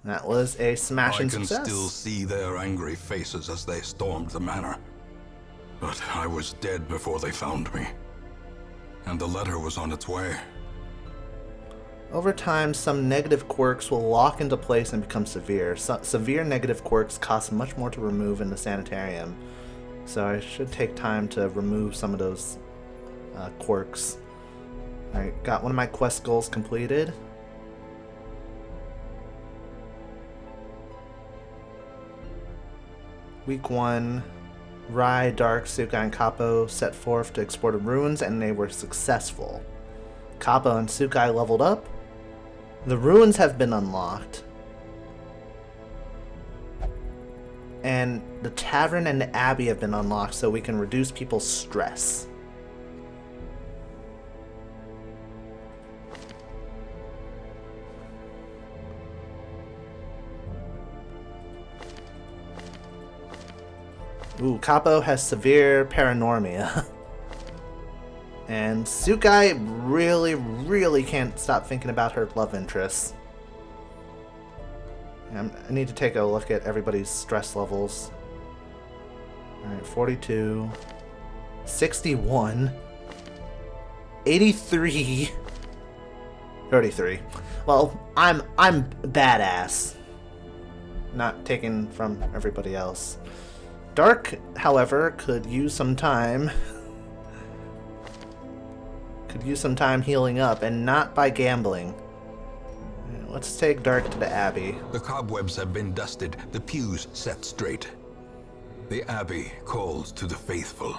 That was a smashing success. I can still see their angry faces as they stormed the manor. But I was dead before they found me. And the letter was on its way. Over time, some negative quirks will lock into place and become severe. Severe negative quirks cost much more to remove in the sanitarium. So I should take time to remove some of those quirks. Alright, got one of my quest goals completed. Week 1, Rai, Dark, Suka, and Capo set forth to explore the ruins, and they were successful. Capo and Sukai leveled up. The ruins have been unlocked. And the tavern and the abbey have been unlocked so we can reduce people's stress. Ooh, Capo has severe paranormia. And Sukai really can't stop thinking about her love interests. I need to take a look at everybody's stress levels. Alright, 42, 61, 83, 33. Well, I'm badass. Not taken from everybody else. Dark, however, could use some time. Healing up, and not by gambling. Let's take Dark to the Abbey. The cobwebs have been dusted, the pews set straight. The Abbey calls to the faithful.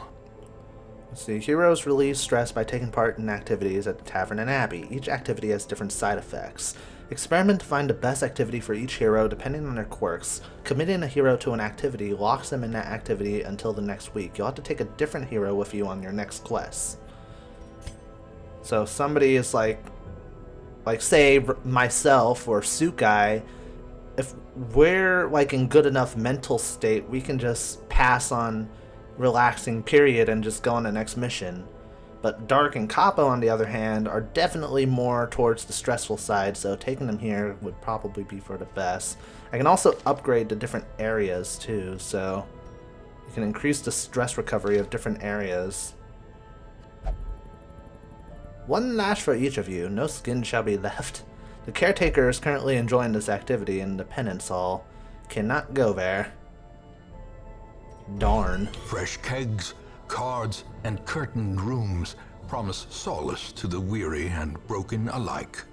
Let's see. Heroes release stress by taking part in activities at the Tavern and Abbey. Each activity has different side effects. Experiment to find the best activity for each hero depending on their quirks. Committing a hero to an activity locks them in that activity until the next week. You'll have to take a different hero with you on your next quest. So somebody is like say myself or Sukai, if we're like in good enough mental state, we can just pass on relaxing period and just go on the next mission. But Dark and Capo, on the other hand, are definitely more towards the stressful side, so taking them here would probably be for the best. I can also upgrade to different areas too, so you can increase the stress recovery of different areas. One lash for each of you, no skin shall be left. The caretaker is currently enjoying this activity in the penance hall. Cannot go there. Darn. Fresh kegs, cards, and curtained rooms promise solace to the weary and broken alike.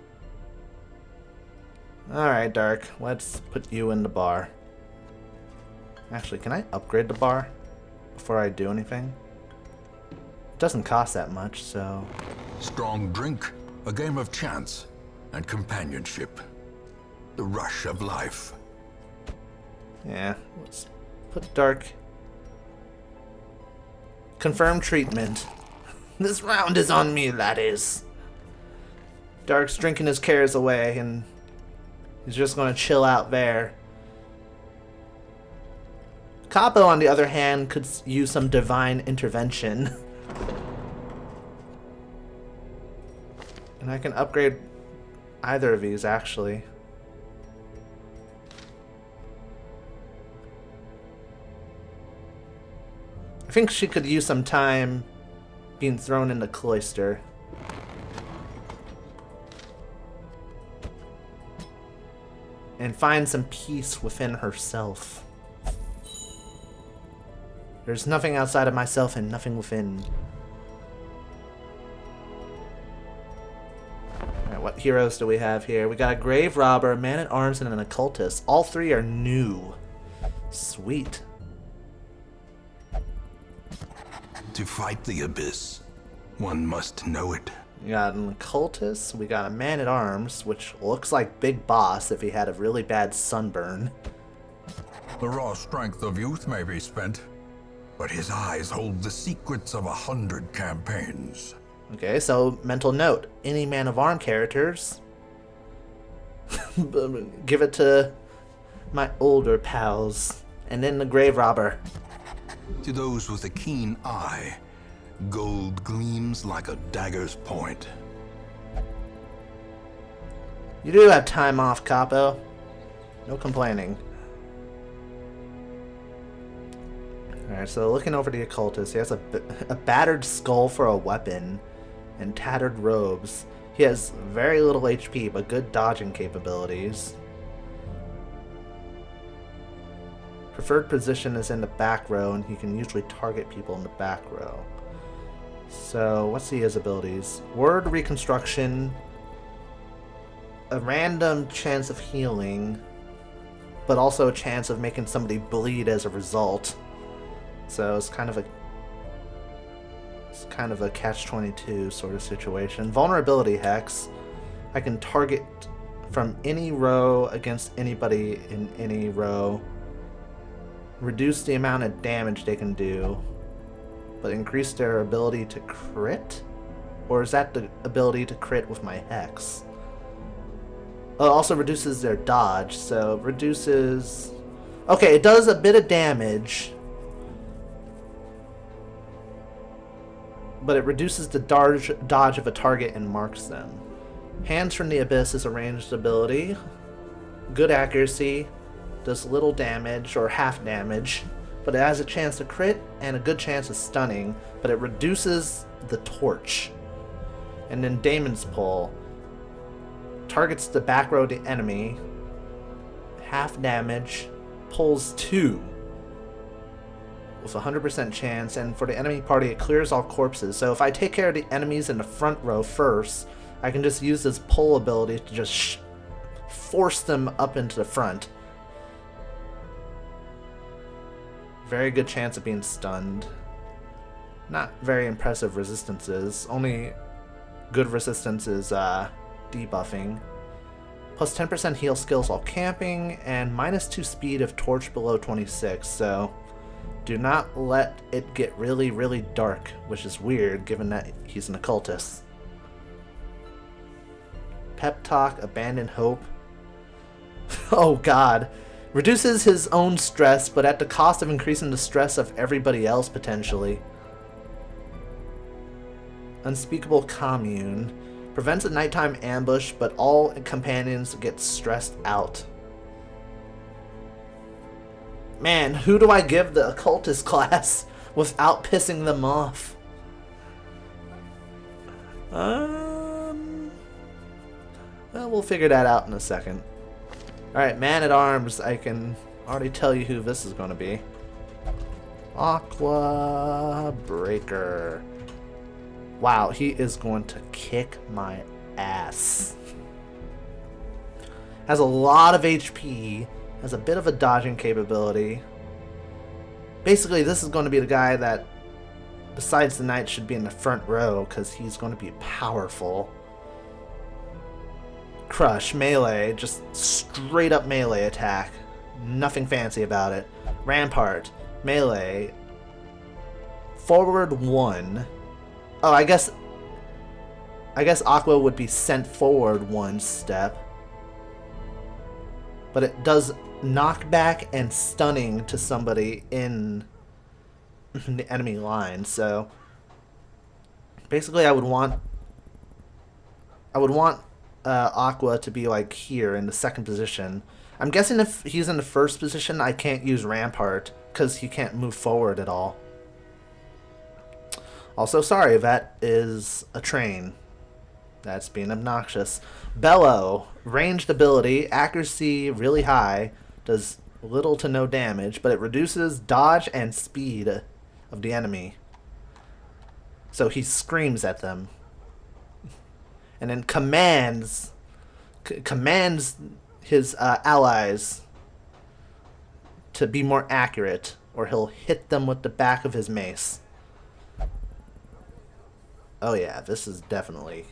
Alright, Dark, let's put you in the bar. Actually, can I upgrade the bar before I do anything? It doesn't cost that much, so... Strong drink, a game of chance, and companionship. The rush of life. Yeah, let's put Dark... Confirm treatment. This round is on me, laddies. Dark's drinking his cares away, and he's just gonna chill out there. Capo, on the other hand, could use some divine intervention. And I can upgrade either of these, actually. I think she could use some time being thrown in the cloister. And find some peace within herself. There's nothing outside of myself and nothing within. Alright, what heroes do we have here? We got a grave robber, a man-at-arms, and an occultist. All three are new. Sweet. To fight the abyss, one must know it. We got an occultist, we got a man-at-arms, which looks like Big Boss if he had a really bad sunburn. The raw strength of youth may be spent, but his eyes hold the secrets of 100 campaigns. Okay, so mental note, any man-of-arm characters, give it to my older pals. And then the grave robber. To those with a keen eye, gold gleams like a dagger's point. You do have time off, Capo. No complaining. Alright, so looking over the occultist, he has a battered skull for a weapon and tattered robes. He has very little HP, but good dodging capabilities. Preferred position is in the back row, and he can usually target people in the back row. So, let's see his abilities. Word reconstruction, a random chance of healing, but also a chance of making somebody bleed as a result. So it's kind of a catch-22 sort of situation. Vulnerability hex. I can target from any row against anybody in any row. Reduce the amount of damage they can do, but increase their ability to crit? Or is that the ability to crit with my hex? Oh, it also reduces their dodge, so reduces... Okay, it does a bit of damage, but it reduces the dodge of a target and marks them. Hands from the Abyss is a ranged ability. Good accuracy, does little damage or half damage, but it has a chance to crit and a good chance of stunning, but it reduces the torch. And then Damon's Pull. Targets the back row of the enemy, half damage, pulls 2. With a 100% chance, and for the enemy party it clears all corpses. So if I take care of the enemies in the front row first, I can just use this pull ability to just force them up into the front. Very good chance of being stunned. Not very impressive resistances. Only good resistance is debuffing. Plus 10% heal skills while camping, and minus 2 speed if torch below 26, so do not let it get really, really dark, which is weird given that he's an occultist. Pep talk, abandon hope. Oh god. Reduces his own stress, but at the cost of increasing the stress of everybody else potentially. Unspeakable commune. Prevents a nighttime ambush, but all companions get stressed out. Man, who do I give the occultist class without pissing them off? Well, we'll figure that out in a second. Alright, Man-at-Arms, I can already tell you who this is going to be. Aqua Breaker. Wow, he is going to kick my ass. Has a lot of HP. Has a bit of a dodging capability. Basically, this is going to be the guy that, besides the knight, should be in the front row because he's going to be powerful. Crush, melee, just straight up melee attack. Nothing fancy about it. Rampart, melee. Forward 1. Oh, I guess Aqua would be sent forward 1 step. But it does knockback and stunning to somebody in the enemy line, so basically I would want Aqua to be like here in the second position. I'm guessing if he's in the first position I can't use Rampart because he can't move forward at all. Also, sorry, that is a train. That's being obnoxious. Bellow, ranged ability, accuracy really high, does little to no damage, but it reduces dodge and speed of the enemy. So he screams at them. And then commands his allies to be more accurate, or he'll hit them with the back of his mace. Oh yeah, this is definitely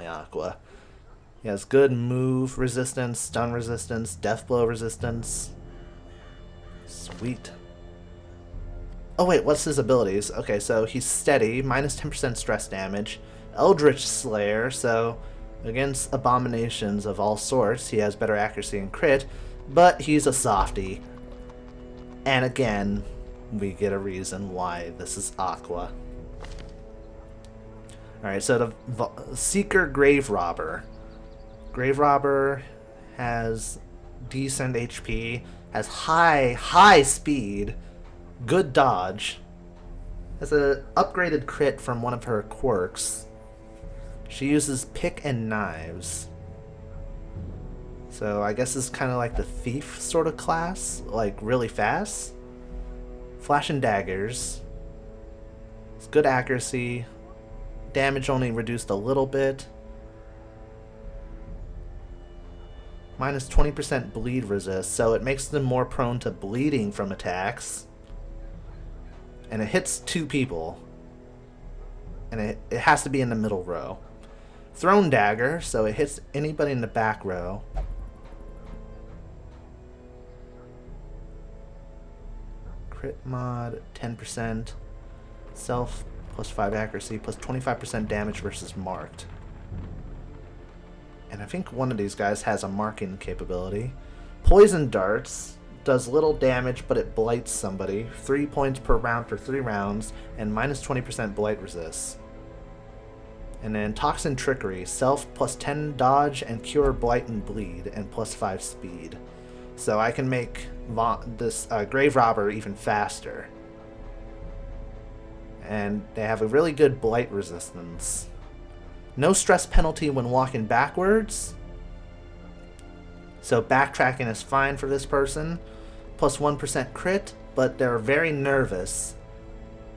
Aqua. He has good move resistance, stun resistance, death blow resistance. Sweet. Oh wait, what's his abilities? Okay, so he's steady, minus 10% stress damage. Eldritch Slayer, so against abominations of all sorts, he has better accuracy and crit, but he's a softie. And again, we get a reason why this is Aqua. Alright, so the Seeker Grave Robber. Grave Robber has decent HP, has high speed, good dodge, has an upgraded crit from one of her quirks. She uses pick and knives. So I guess it's kind of like the thief sort of class, like really fast. Flash and daggers. It's good accuracy. Damage only reduced a little bit. Minus 20% bleed resist, so it makes them more prone to bleeding from attacks. And it hits 2 people. And it has to be in the middle row. Thrown dagger, so it hits anybody in the back row. Crit mod, 10%. Self, plus 5 accuracy, plus 25% damage versus marked. And I think one of these guys has a marking capability. Poison darts does little damage, but it blights somebody. 3 points per round for 3 rounds, and minus 20% blight resist. And then toxin trickery, self plus 10 dodge and cure blight and bleed, and plus 5 speed. So I can make this grave robber even faster. And they have a really good blight resistance. No stress penalty when walking backwards. So backtracking is fine for this person. Plus 1% crit, but they're very nervous.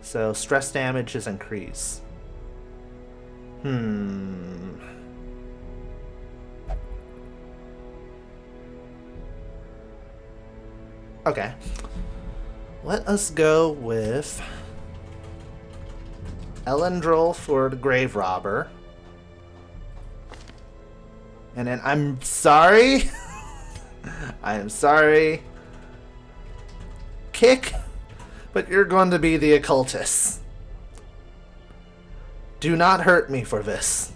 So stress damage is increased. Okay. Let us go with Elendril for the grave robber. And then I'm sorry. I am sorry. Kick, but you're going to be the occultist. Do not hurt me for this.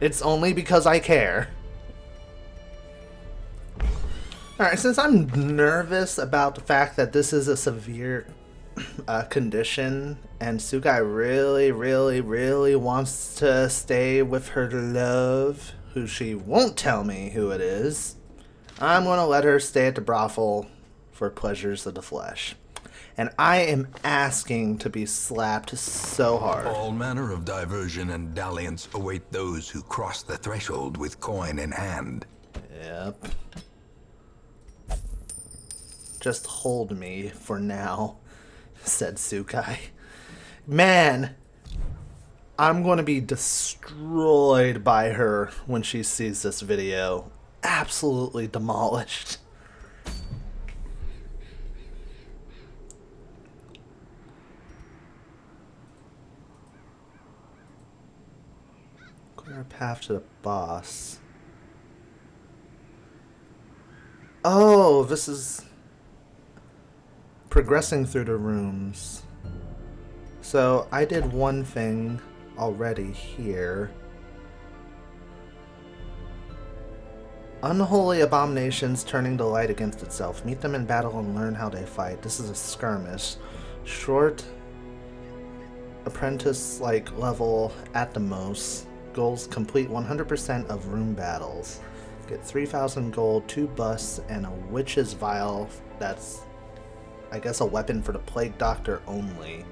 It's only because I care. Alright, since I'm nervous about the fact that this is a severe condition, and Sukai really wants to stay with her love, who she won't tell me who it is, I'm going to let her stay at the brothel for pleasures of the flesh. And I am asking to be slapped so hard. All manner of diversion and dalliance await those who cross the threshold with coin in hand. Yep. Just hold me for now, said Sukai. Man, I'm going to be destroyed by her when she sees this video. Absolutely demolished. Clear a path to the boss. Oh, this is progressing through the rooms. So I did one thing already here. Unholy abominations turning to light against itself. Meet them in battle and learn how they fight. This is a skirmish. Short, apprentice-like level at the most. Goals: complete 100% of room battles. Get 3,000 gold, 2 busts, and a witch's vial. That's, I guess, a weapon for the plague doctor only.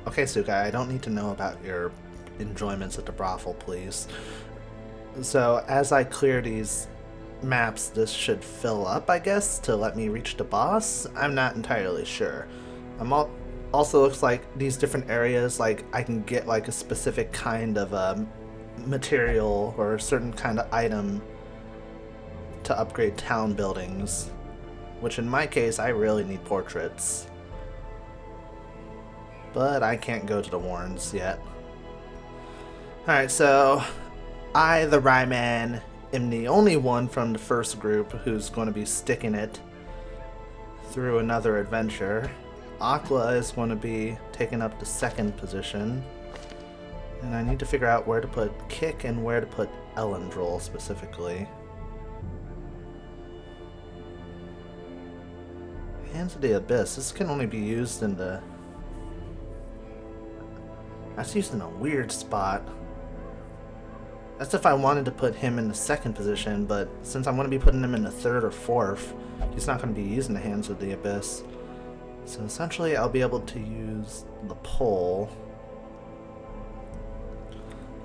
Okay, Sukai, I don't need to know about your enjoyments at the brothel, please. So, as I clear these maps, this should fill up, I guess, to let me reach the boss? I'm not entirely sure. Also looks like these different areas, like, I can get, like, a specific kind of material or a certain kind of item to upgrade town buildings. Which, in my case, I really need portraits. But I can't go to the Warrens yet. Alright, so I, the Ryman, am the only one from the first group who's going to be sticking it through another adventure. Aqua is going to be taking up the second position. And I need to figure out where to put Kick and where to put Elendril specifically. Hands of the Abyss. This can only be used in the... That's used in a weird spot. That's if I wanted to put him in the second position, but since I'm going to be putting him in the third or fourth, he's not going to be using the Hands of the Abyss. So essentially I'll be able to use the pole.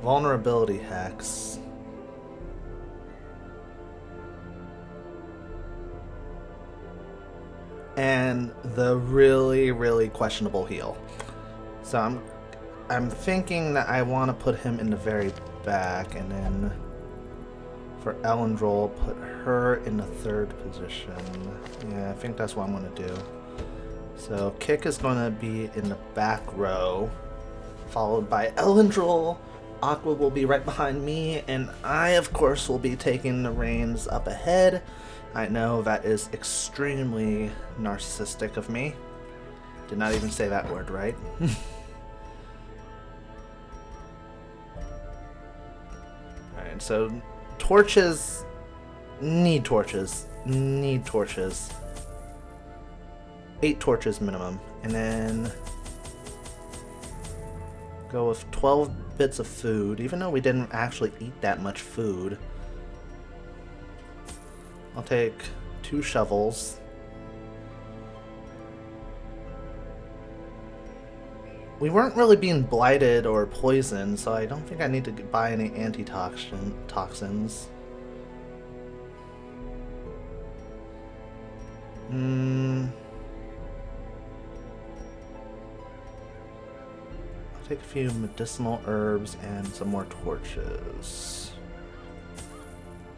Vulnerability Hex. And the really, really questionable heal. So I'm thinking that I want to put him in the very back, and then for Elendrol, put her in the third position. Yeah, I think that's what I'm going to do. So Kick is going to be in the back row, followed by Elendrol. Aqua will be right behind me, and I, of course, will be taking the reins up ahead. I know that is extremely narcissistic of me. Did not even say that word right. Alright, so torches. Need torches. 8 torches minimum. And then go with 12 bits of food, even though we didn't actually eat that much food. I'll take 2 shovels. We weren't really being blighted or poisoned, so I don't think I need to buy any toxins. I'll take a few medicinal herbs and some more torches.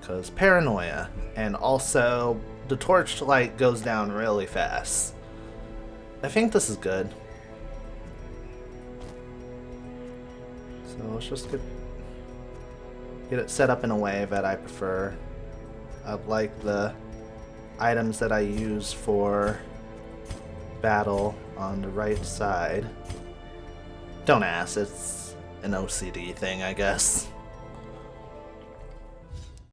Because paranoia, and also the torch light goes down really fast. I think this is good. So let's just get it set up in a way that I prefer. I'd like the items that I use for battle on the right side. Don't ask, it's an OCD thing, I guess.